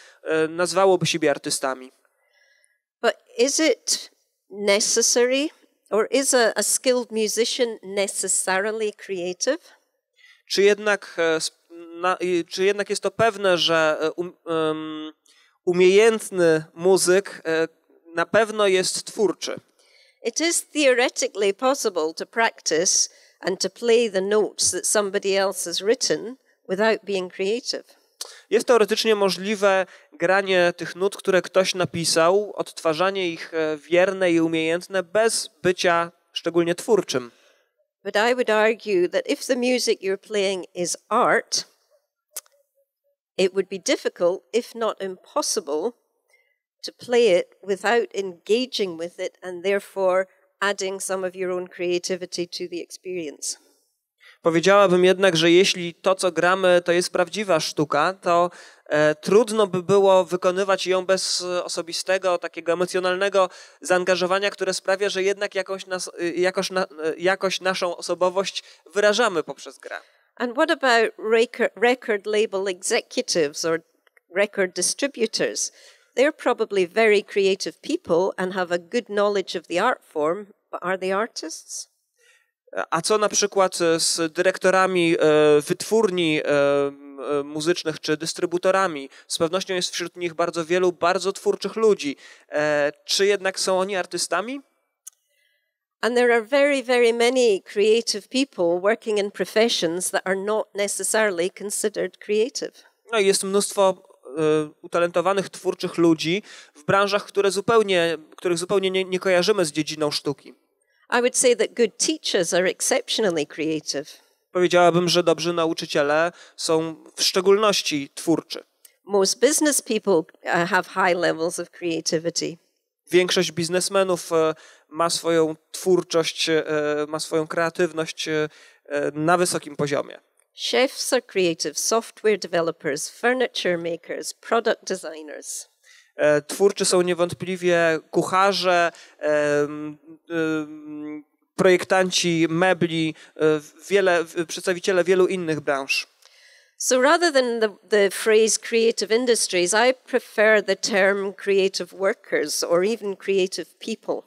C: nazwałoby siebie artystami.
B: But is it necessary, or is a skilled musician necessarily creative?
C: Czy jednak jest to pewne, że umiejętny muzyk na pewno jest twórczy?
B: It is theoretically possible to practice and to play the notes that somebody else has written without being creative.
C: Jest teoretycznie możliwe granie tych nut, które ktoś napisał, odtwarzanie ich wierne i umiejętne bez bycia szczególnie twórczym.
B: But I would argue that if the music you're playing is art, it would be difficult, if not impossible, to play it without engaging with it and therefore adding some of your own creativity to the experience.
C: Powiedziałabym jednak, że jeśli to, co gramy, to jest prawdziwa sztuka, to trudno by było wykonywać ją bez osobistego, takiego emocjonalnego zaangażowania, które sprawia, że jednak jakoś naszą osobowość wyrażamy poprzez grę.
B: And what about record label executives or record distributors? They're probably very creative people and have a good knowledge of the art form, but are they artists?
C: A co na przykład z dyrektorami wytwórni muzycznych czy dystrybutorami? Z pewnością jest wśród nich bardzo wielu bardzo twórczych ludzi. Czy jednak są oni artystami?
B: And there are very, very many creative people working in professions that are not necessarily considered creative.
C: No i jest mnóstwo utalentowanych, twórczych ludzi w branżach, których zupełnie nie kojarzymy z dziedziną sztuki.
B: I would say that good teachers are exceptionally creative.
C: Powiedziałabym, że dobrzy nauczyciele są w szczególności twórczy.
B: Most business people have high levels of creativity.
C: Większość biznesmenów ma swoją twórczość, ma swoją kreatywność na wysokim poziomie.
B: Chefs are creative, software developers, furniture makers, product designers.
C: Twórczy są niewątpliwie kucharze, projektanci mebli, przedstawiciele wielu innych branż.
B: So rather than the phrase creative industries, I prefer the term creative workers or even creative people.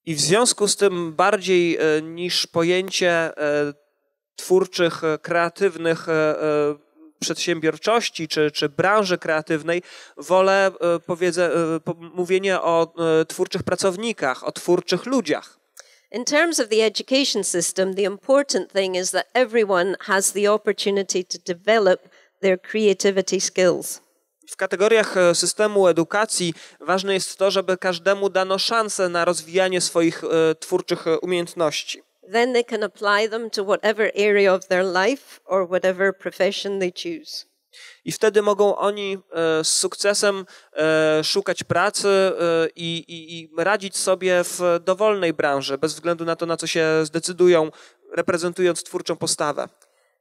C: I w związku z tym bardziej niż pojęcie twórczych, kreatywnych przedsiębiorczości czy branży kreatywnej, wolę mówienie o twórczych pracownikach, o twórczych ludziach.
B: In terms of the education system, the important thing is that everyone has the opportunity to develop their creativity skills.
C: W kategoriach systemu edukacji ważne jest to, żeby każdemu dano szansę na rozwijanie swoich twórczych umiejętności.
B: Then they can apply them to whatever area of their life or whatever profession they choose.
C: I wtedy mogą oni z sukcesem szukać pracy i radzić sobie w dowolnej branży, bez względu na to, na co się zdecydują, reprezentując twórczą postawę.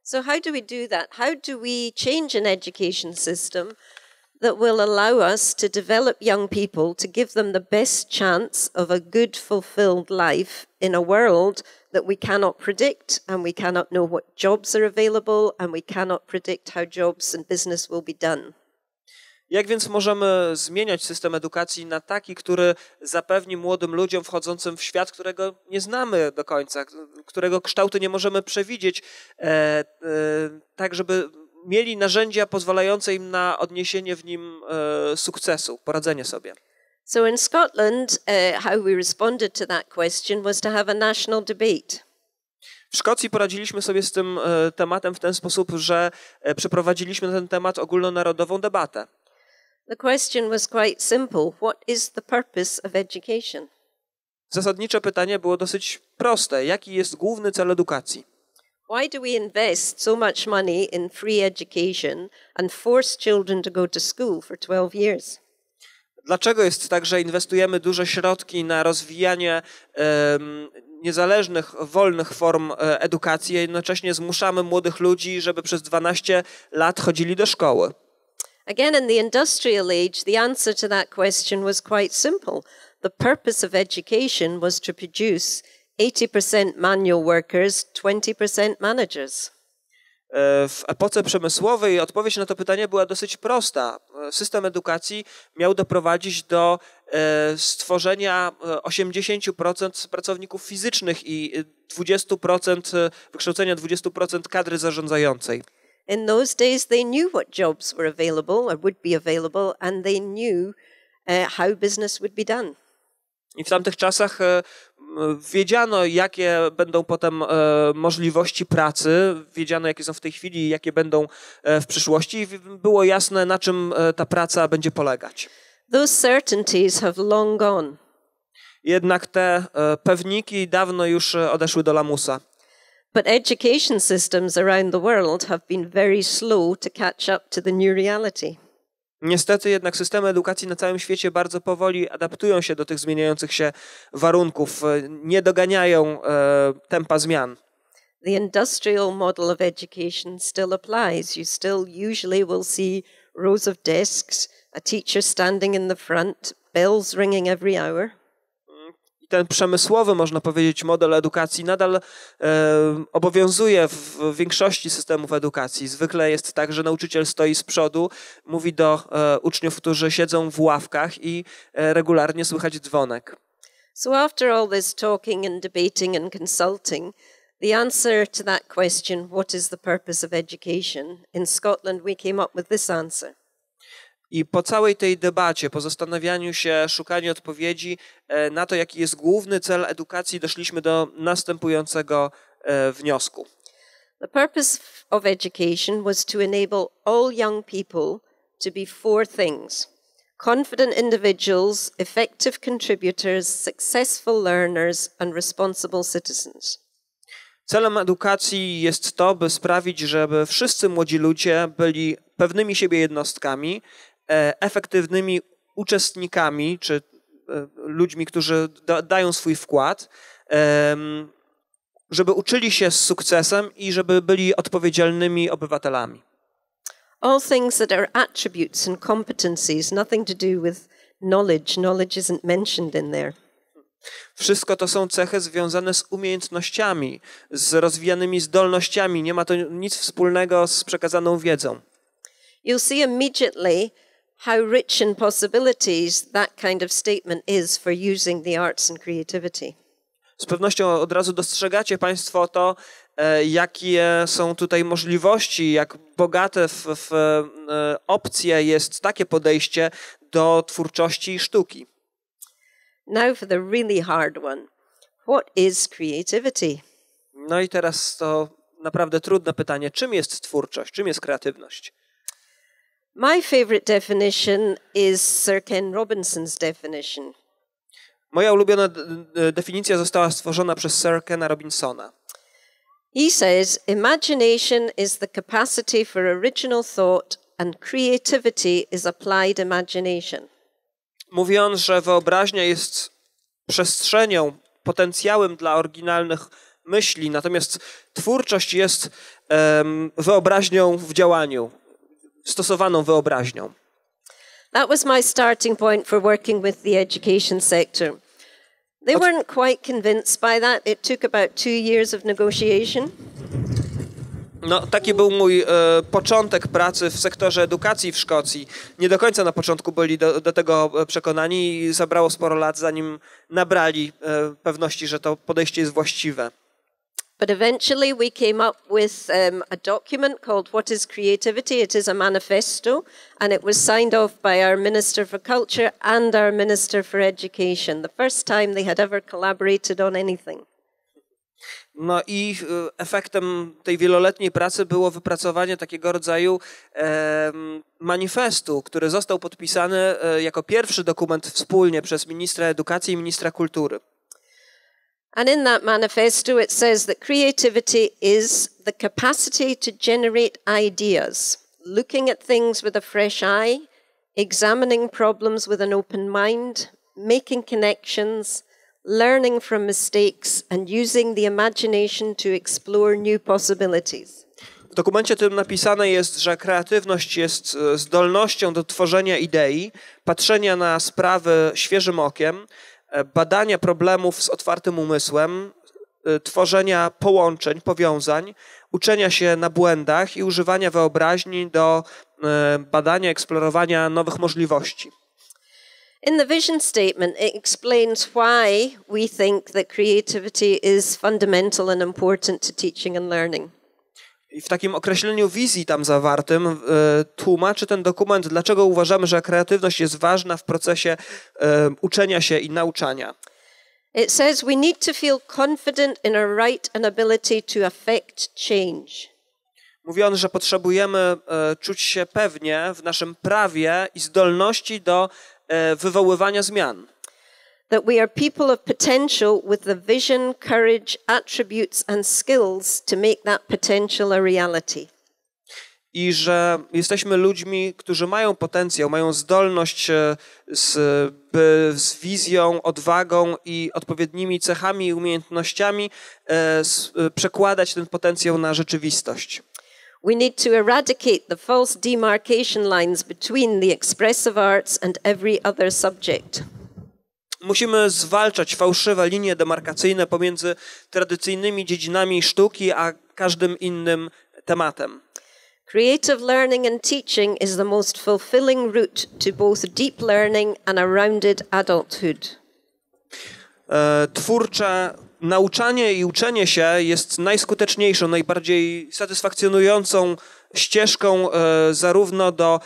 B: So how do we do that? How do we change an education system that will allow us to develop young people, to give them the best chance of a good, fulfilled life in a world that we cannot predict, and we cannot know what jobs are available, and we cannot predict how jobs and business will be done.
C: Jak więc możemy zmieniać system edukacji na taki, który zapewni młodym ludziom wchodzącym w świat, którego nie znamy do końca, którego kształtu nie możemy przewidzieć, tak żeby mieli narzędzia pozwalające im na odniesienie w nim sukcesu, poradzenie sobie.
B: So in Scotland, how we responded to that question was to have a national debate.
C: W Szkocji poradziliśmy sobie z tym tematem w ten sposób, że przeprowadziliśmy na ten temat ogólnonarodową debatę.
B: The question was quite simple. What is the purpose of education?
C: Zasadnicze pytanie było dosyć proste. Jaki jest główny cel edukacji?
B: Why do we invest so much money in free education and force children to go to school for 12 years?
C: Dlaczego jest tak, że inwestujemy duże środki na rozwijanie niezależnych, wolnych form edukacji, a jednocześnie zmuszamy młodych ludzi, żeby przez 12 lat chodzili do szkoły?
B: Again, in the industrial age, the answer to that question was quite simple. The purpose of education was to produce 80% manual workers, 20% managers.
C: W epoce przemysłowej odpowiedź na to pytanie była dosyć prosta. System edukacji miał doprowadzić do stworzenia 80% pracowników fizycznych i 20% wykształcenia 20% kadry zarządzającej.
B: In those days, they knew what jobs were available or would be available, and they knew how business would be done.
C: I w tamtych czasach wiedziano, jakie będą potem możliwości pracy, wiedziano, jakie są w tej chwili i jakie będą w przyszłości i było jasne, na czym ta praca będzie polegać.
B: Those certainties have long gone.
C: Jednak te pewniki dawno już odeszły do lamusa.
B: But education systems around the world have been very slow to catch up to the new reality.
C: Niestety jednak systemy edukacji na całym świecie bardzo powoli adaptują się do tych zmieniających się warunków, nie doganiają tempa zmian.
B: The industrial model of education still applies. You still usually will see rows of desks, a teacher standing in the front, bells ringing every hour.
C: Ten przemysłowy, można powiedzieć, model edukacji nadal obowiązuje w większości systemów edukacji. Zwykle jest tak, że nauczyciel stoi z przodu, mówi do uczniów, którzy siedzą w ławkach i regularnie słychać dzwonek.
B: So after all this talking and debating and consulting, the answer to that question, what is the purpose of education, in Scotland we came up with this answer.
C: I po całej tej debacie, po zastanawianiu się, szukaniu odpowiedzi na to, jaki jest główny cel edukacji, doszliśmy do następującego wniosku.
B: The purpose of education was to enable all young people to be four things: confident individuals, effective contributors, successful learners, and responsible citizens.
C: Celem edukacji jest to, by sprawić, żeby wszyscy młodzi ludzie byli pewnymi siebie jednostkami, efektywnymi uczestnikami, czy ludźmi, którzy dają swój wkład, żeby uczyli się z sukcesem i żeby byli odpowiedzialnymi obywatelami.
B: All things that are attributes and competencies, nothing to do with knowledge. Knowledge isn't mentioned in there.
C: Wszystko to są cechy związane z umiejętnościami, z rozwijanymi zdolnościami. Nie ma to nic wspólnego z przekazaną wiedzą.
B: You'll see immediately how rich in possibilities that kind of statement is for using the arts and creativity.
C: Z pewnością od razu dostrzegacie Państwo to, jakie są tutaj możliwości, jak bogate w opcje jest takie podejście do twórczości i sztuki.
B: Now for the really hard one. What is creativity?
C: No i teraz to naprawdę trudne pytanie. Czym jest twórczość? Czym jest kreatywność?
B: My favorite definition is Sir Ken Robinson's definition.
C: Moja ulubiona definicja została stworzona przez Sir Kena Robinsona.
B: He says, imagination is the capacity for original thought and creativity is applied imagination.
C: Mówi on, że wyobraźnia jest przestrzenią, potencjałem dla oryginalnych myśli, natomiast twórczość jest wyobraźnią w działaniu, stosowaną wyobraźnią.
B: That was my starting point for working with the education sector. They weren't quite convinced by that. It took about 2 years of negotiation.
C: No, taki był mój początek pracy w sektorze edukacji w Szkocji. Nie do końca na początku byli do tego przekonani i zabrało sporo lat, zanim nabrali pewności, że to podejście jest właściwe.
B: But eventually we came up with a document called What is Creativity? It is a manifesto, and it was signed off by our Minister for Culture and our Minister for Education. The first time they had ever collaborated on anything.
C: No i efektem tej wieloletniej pracy było wypracowanie takiego rodzaju manifestu, który został podpisany jako pierwszy dokument wspólnie przez ministra edukacji i ministra kultury.
B: And in that manifesto it says that creativity is the capacity to generate ideas, looking at things with a fresh eye, examining problems with an open mind, making connections, learning from mistakes and using the imagination to explore new possibilities.
C: W dokumencie tym napisane jest, że kreatywność jest zdolnością do tworzenia idei, patrzenia na sprawy świeżym okiem, badania problemów z otwartym umysłem, tworzenia połączeń, powiązań, uczenia się na błędach i używania wyobraźni do badania, eksplorowania nowych możliwości.
B: In the vision statement, it explains why we think that creativity is fundamental and important to teaching and learning.
C: I w takim określeniu wizji tam zawartym tłumaczy ten dokument, dlaczego uważamy, że kreatywność jest ważna w procesie uczenia się i nauczania.
B: It says we need to feel confident in our right and ability to affect change.
C: Mówi on, że potrzebujemy czuć się pewnie w naszym prawie i zdolności do wywoływania zmian.
B: That we are people of potential with the vision, courage, attributes and skills to make that potential a reality.
C: I że jesteśmy ludźmi, którzy mają potencjał, mają zdolność by z wizją, odwagą i odpowiednimi cechami i umiejętnościami przekładać ten potencjał na rzeczywistość.
B: We need to eradicate the false demarcation lines between the expressive arts and every other subject.
C: Musimy zwalczać fałszywe linie demarkacyjne pomiędzy tradycyjnymi dziedzinami sztuki a każdym innym tematem.
B: Creative learning and teaching is the most fulfilling route to both deep learning and a rounded adulthood.
C: Twórcze nauczanie i uczenie się jest najskuteczniejszą, najbardziej satysfakcjonującą ścieżką zarówno do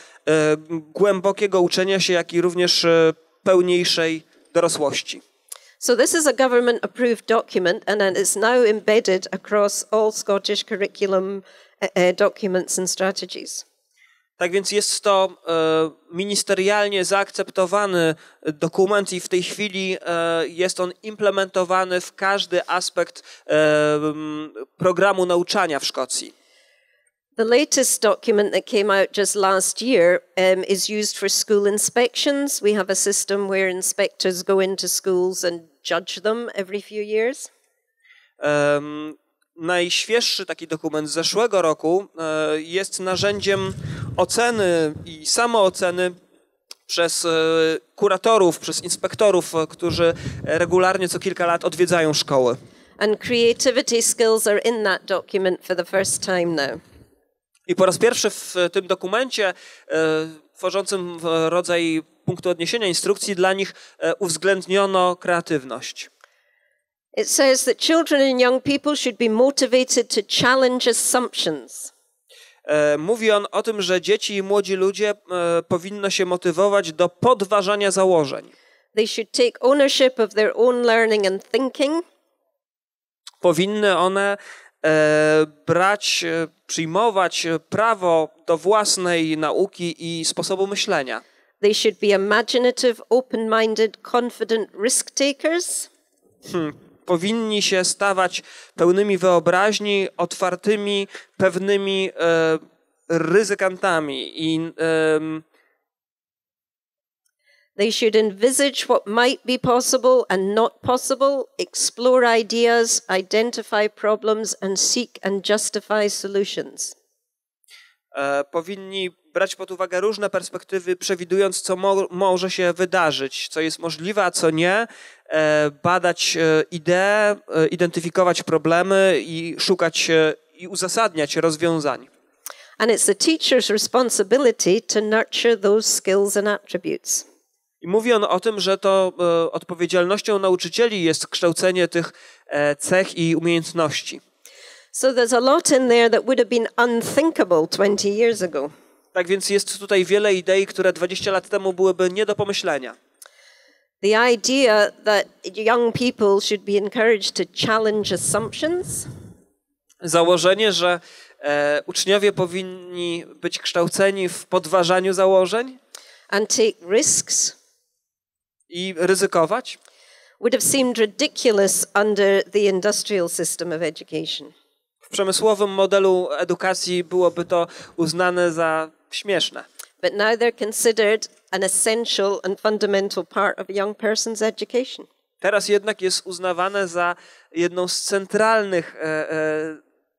C: głębokiego uczenia się, jak i również pełniejszej dorosłości.
B: So this is a government-approved document and it's now embedded across all Scottish curriculum documents and strategies.
C: Tak więc jest to ministerialnie zaakceptowany dokument i w tej chwili jest on implementowany w każdy aspekt programu nauczania w Szkocji.
B: The latest document that came out just last year is used for school inspections. We have a system where inspectors go into schools and judge them every few years.
C: Najświeższy taki dokument z zeszłego roku jest narzędziem oceny i samooceny przez kuratorów, przez inspektorów, którzy regularnie co kilka lat odwiedzają szkoły.
B: And creativity skills are in that document for the first time now.
C: I po raz pierwszy w tym dokumencie tworzącym rodzaj punktu odniesienia, instrukcji dla nich uwzględniono kreatywność.
B: It says that children and young people should be motivated to challenge assumptions.
C: Mówi on o tym, że dzieci i młodzi ludzie powinno się motywować do podważania założeń.
B: They should take ownership of their own learning and thinking.
C: Powinny one przyjmować prawo do własnej nauki i sposobu myślenia.
B: They should be imaginative, open-minded, confident risk takers.
C: Powinni się stawać pełnymi wyobraźni, otwartymi, pewnymi ryzykantami i
B: They should envisage what might be possible and not possible, explore ideas, identify problems and seek and justify solutions.
C: Powinni brać pod uwagę różne perspektywy, przewidując, co może się wydarzyć, co jest możliwe, a co nie, badać idee, identyfikować problemy i szukać i uzasadniać rozwiązań.
B: And it's the teacher's responsibility to nurture those skills and attributes.
C: I mówi on o tym, że to odpowiedzialnością nauczycieli jest kształcenie tych cech i umiejętności.
B: So there's a lot in there that would have been unthinkable 20 years ago.
C: Tak więc jest tutaj wiele idei, które 20 lat temu byłyby nie do pomyślenia.
B: The idea that young people should be encouraged to challenge assumptions.
C: Założenie, że uczniowie powinni być kształceni w podważaniu założeń
B: And take risks.
C: I ryzykować.
B: Would have seemed ridiculous under the industrial system of education.
C: W przemysłowym modelu edukacji byłoby to uznane za śmieszne.
B: But now they're considered an essential and fundamental part of a young person's education.
C: Teraz jednak jest uznawane za jedną z centralnych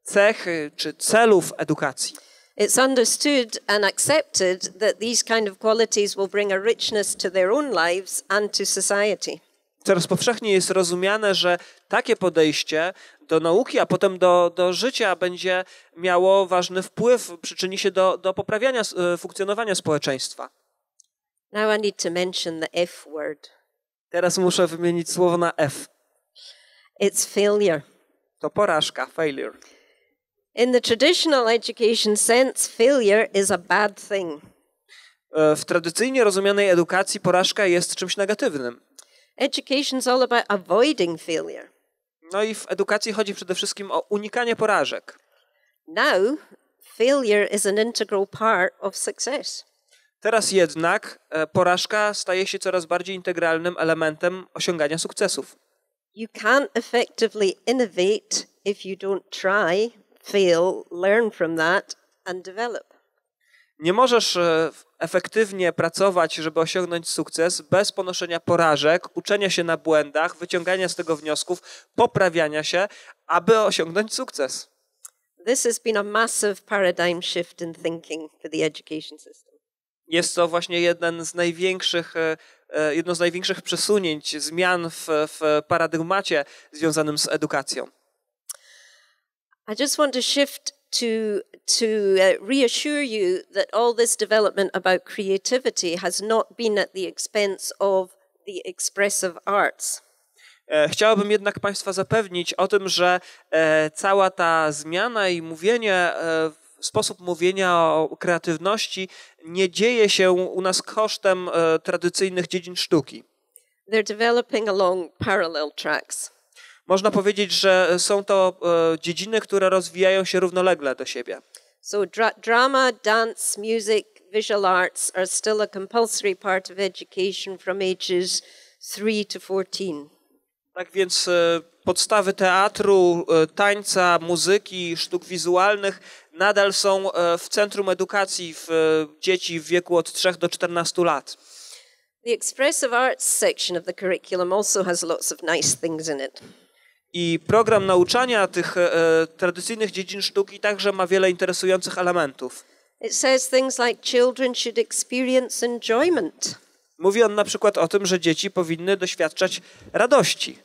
C: cech czy celów edukacji.
B: It's understood and accepted that these kind of qualities will bring a richness to their own lives and to society.
C: Coraz powszechniej jest rozumiane, że takie podejście do nauki, a potem do życia będzie miało ważny wpływ, przyczyni się do poprawiania funkcjonowania społeczeństwa.
B: Now I need to mention the F word.
C: Teraz muszę wymienić słowo na F.
B: It's failure.
C: To porażka, failure.
B: In the traditional education sense, failure is a bad thing.
C: W tradycyjnie rozumianej edukacji porażka jest czymś negatywnym.
B: Education is all about avoiding failure.
C: No i w edukacji chodzi przede wszystkim o unikanie porażek.
B: Now, failure is an integral part of success.
C: Teraz jednak porażka staje się coraz bardziej integralnym elementem osiągania sukcesów.
B: You can't effectively innovate if you don't try, fail, learn from that and develop.
C: Nie możesz efektywnie pracować, żeby osiągnąć sukces bez ponoszenia porażek, uczenia się na błędach, wyciągania z tego wniosków, poprawiania się, aby osiągnąć sukces.
B: This has been a massive paradigm shift in thinking for the education system.
C: Jest to właśnie jedno z największych przesunięć, zmian w paradygmacie związanym z edukacją.
B: I just want to shift to reassure you that all this development about creativity has not been at the expense of the expressive arts.
C: Chciałbym jednak Państwa zapewnić o tym, że cała ta zmiana i mówienie, sposób mówienia o kreatywności nie dzieje się u nas kosztem tradycyjnych dziedzin sztuki.
B: They're developing along parallel tracks.
C: Można powiedzieć, że są to dziedziny, które rozwijają się równolegle do siebie.
B: So drama, dance, music, visual arts are still a compulsory part of education from ages 3 to 14.
C: Tak więc podstawy teatru, tańca, muzyki, sztuk wizualnych nadal są w centrum edukacji dzieci w wieku od 3 do 14 lat.
B: The expressive arts section of the curriculum also has lots of nice things in it.
C: I program nauczania tych tradycyjnych dziedzin sztuki także ma wiele interesujących elementów.
B: It says things like children should experience enjoyment.
C: Mówi on na przykład o tym, że dzieci powinny doświadczać radości.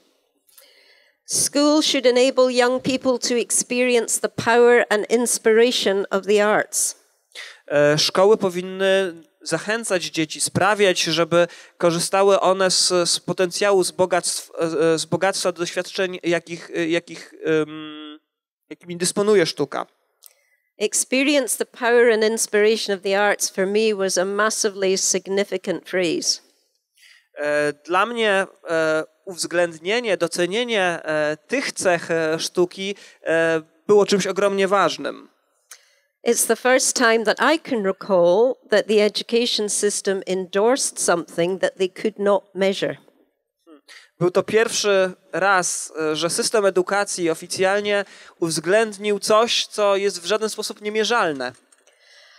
B: School should enable young people to experience the power and inspiration of the arts.
C: Szkoły powinny zachęcać dzieci, sprawiać, żeby korzystały one z potencjału, z bogactwa doświadczeń, jakimi dysponuje sztuka.
B: Experience the power and inspiration of the arts for me was a massively significant phrase.
C: Dla mnie uwzględnienie, docenienie tych cech sztuki było czymś ogromnie ważnym.
B: It's the first time that I can recall that the education system endorsed something that they could not measure.
C: Był to pierwszy raz, że system edukacji oficjalnie uwzględnił coś, co jest w żaden sposób niemierzalne.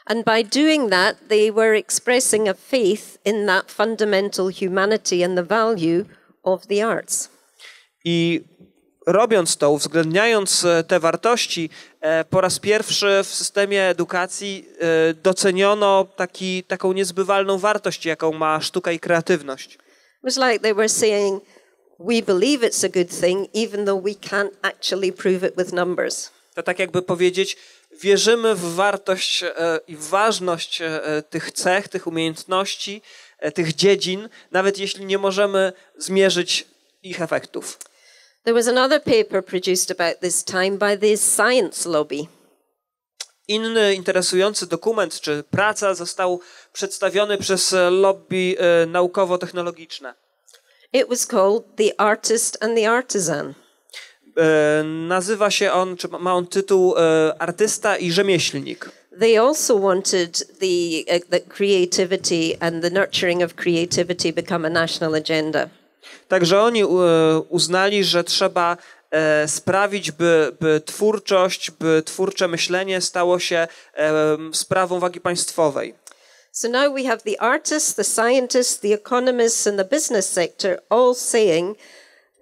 B: And by doing that, they were expressing a faith in that fundamental humanity and the value of the arts.
C: I robiąc to, uwzględniając te wartości, po raz pierwszy w systemie edukacji doceniono taką niezbywalną wartość, jaką ma sztuka i kreatywność.
B: It was like they were saying, we believe it's a good thing, even though we can't actually prove it with numbers.
C: To tak jakby powiedzieć, wierzymy w wartość i w ważność tych cech, tych umiejętności, tych dziedzin, nawet jeśli nie możemy zmierzyć ich efektów.
B: There was another paper produced about this time by the science lobby.
C: Inny interesujący dokument czy praca został przedstawiony przez lobby naukowo-technologiczne.
B: It was called The Artist and the Artisan.
C: Nazywa się on, czy ma on tytuł Artysta i rzemieślnik.
B: They also wanted that creativity and the nurturing of creativity become a national agenda.
C: Także oni uznali, że trzeba sprawić, by twórczość, by twórcze myślenie stało się sprawą wagi państwowej.
B: So now we have the artists, the scientists, the economists and the business sector all saying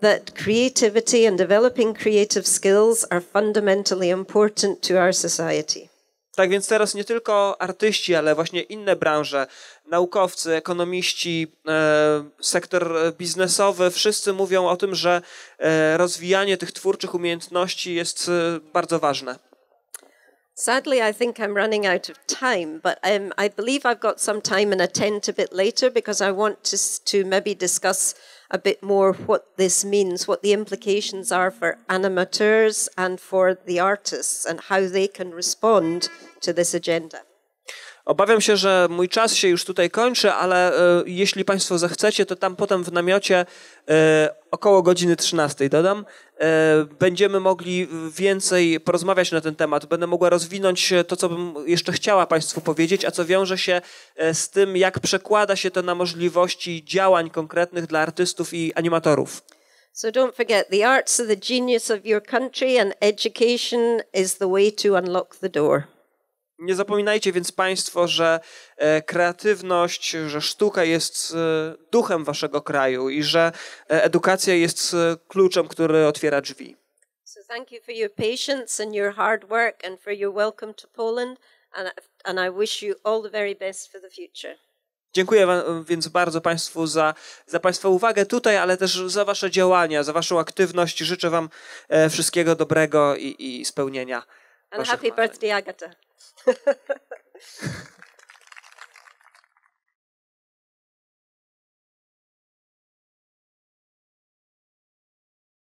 B: that creativity and developing creative skills are fundamentally important to our society.
C: Tak więc teraz nie tylko artyści, ale właśnie inne branże, naukowcy, ekonomiści, sektor biznesowy, wszyscy mówią o tym, że rozwijanie tych twórczych umiejętności jest bardzo ważne.
B: Sadly, I think I'm running out of time, but I believe I've got some time and attend a bit later because I want to maybe discuss a bit more what this means, what the implications are for animators and for the artists and how they can respond to this agenda.
C: Obawiam się, że mój czas się już tutaj kończy, ale jeśli Państwo zechcecie, to tam potem w namiocie około godziny 13 dodam, będziemy mogli więcej porozmawiać na ten temat. Będę mogła rozwinąć to, co bym jeszcze chciała Państwu powiedzieć, a co wiąże się z tym, jak przekłada się to na możliwości działań konkretnych dla artystów i animatorów.
B: So don't forget, the arts are the genius of your country and education is the way to unlock the door.
C: Nie zapominajcie więc Państwo, że kreatywność, że sztuka jest duchem waszego kraju i że edukacja jest kluczem, który otwiera drzwi.
B: So thank you for your patience and your hard work and for your welcome to Poland and I wish you all the very best for the future.
C: Dziękuję więc bardzo Państwu za Państwa uwagę tutaj, ale też za Wasze działania, za Waszą aktywność. Życzę Wam wszystkiego dobrego i spełnienia.
B: And happy birthday, Agata.